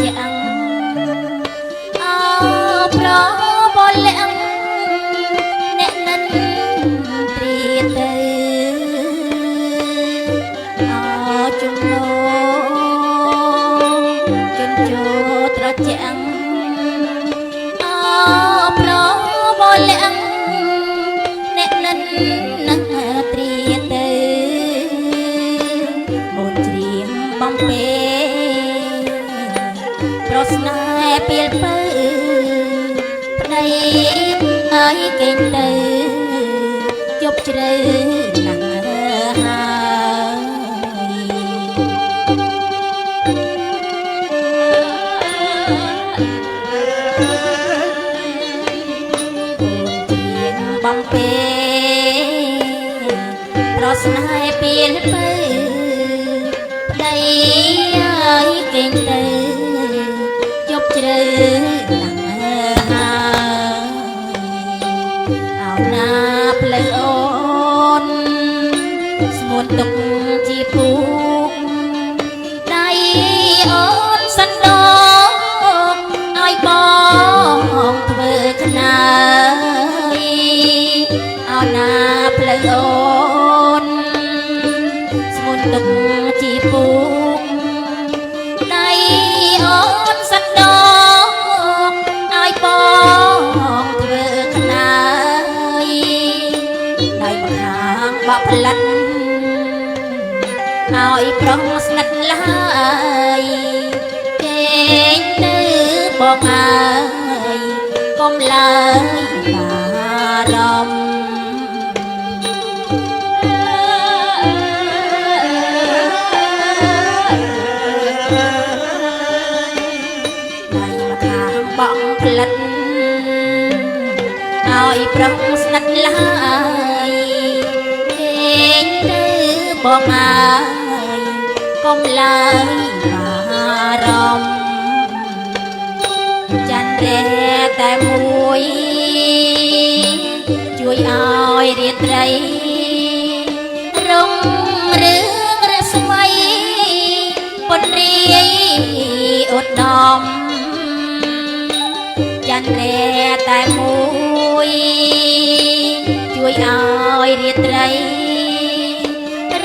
ចាំអោប្របលាំងអ្នកនិនព្រាទៅអោជំនោជន់ជោត្រចាំអោប្របលាំងអ្នកនិននឹងព្រាទៅអូនច្រៀងបំពេប្រស្នេហ៍ពេលពើប្តីអើយគេងទៅជប់ជ្រៅណាស់ហើយបំពេប្រស្នេហ៍ពេលពើប្តីអើយគេងទៅជប់ជ្រៅណាស់ហើយអោណាផ្លូវអូនស្ងួនទុកជាពូកដៃអូនសណ្ដោឲ្យបងធ្វើខ្នើយអោណាផ្លូវអូនស្ងួនទុកជាពូកដៃអូនសណ្ដោឲ្យបងធ្វើខ្នើយដៃម្ខាងបក់ផ្លិតឲ្យប្រុងស្និទ្ធឡើយកេងទៅបងអើយកុំឡើយបារម្ភបងផ្លិតឲ្យប្រុងស្និទ្ធឡើយកេងទៅបងអើយកុំឡើយបារម្ភចន្ទរះតែមួយជួយឲ្យរាត្រីរុងរឿងរស្មីពន្រាយឧត្តមចន្ទរះតែមួយជួយឲ្យរាត្រី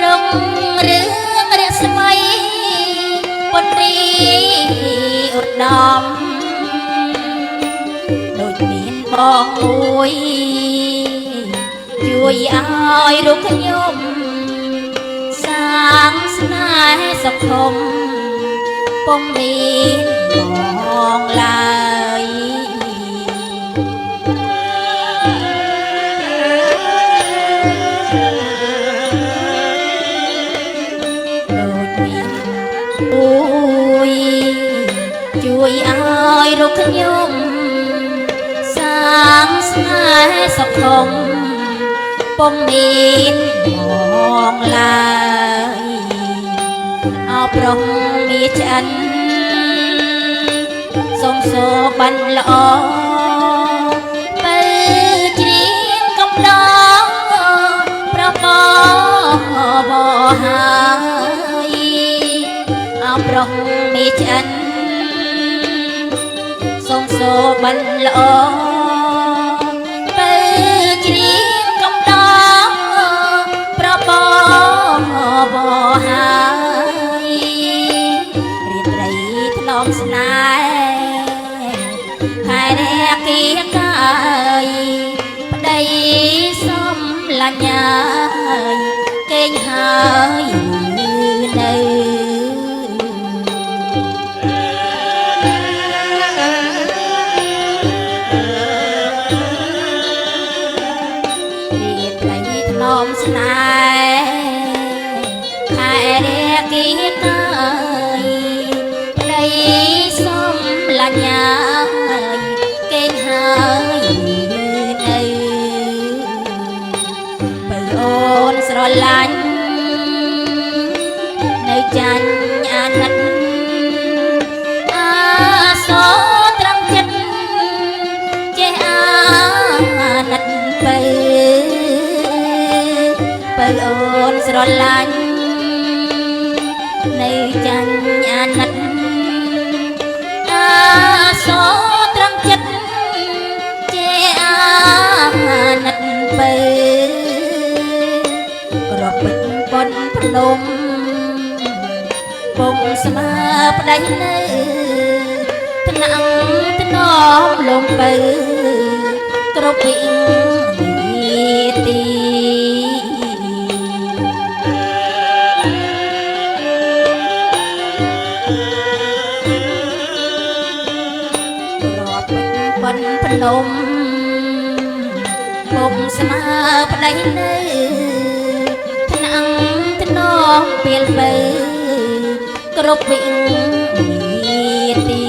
រុងរឿងរស្មីពន្រាយឧត្តមដូចមានបងមួយជួយឲ្យរូបខ្ញុំសាងស្នេហ៍សង្គមពុំមានបងឡើយដូចមានមួយជួយឲ្យរូបខ្ញុំសាងស្នេហ៍សង្គមពុំមានបងឡើយអោប្រុងមានឆ្អិនសូមសូបានល្អបើច្រៀងកំដរប្របបហើយអោប្រុងមានឆ្អិនសូមសូបានល្អបើច្រៀងកំដរប្របបហើយរាត្រីថ្នមស្នេហ៍ខែរះគៀកាយប្តីសំឡាញ់ហើយគេងហើយនៅស្នេហ៍ខែរះគៀកាយប្តីសំឡាញ់ហើយគេងហើយនៅបើអូនស្រឡាញ់នៅចាញ់អាណិតអាសត្រង់ចិត្តចេះអាណិតបើអូនស្រឡាញ់នៅចាញ់អាណិត សត្រង់ចិត្តជាអាណិតបើក្របពេញប៉ុនភ្នំពុំស្មើប្តីនៅថ្នាក់ថ្នមលំបើគ្រប់វិនាទីប៉ុនភ្នំពុំស្មើប្តីនៅថ្នាក់ថ្នមពេលបើគ្រប់វិនាទី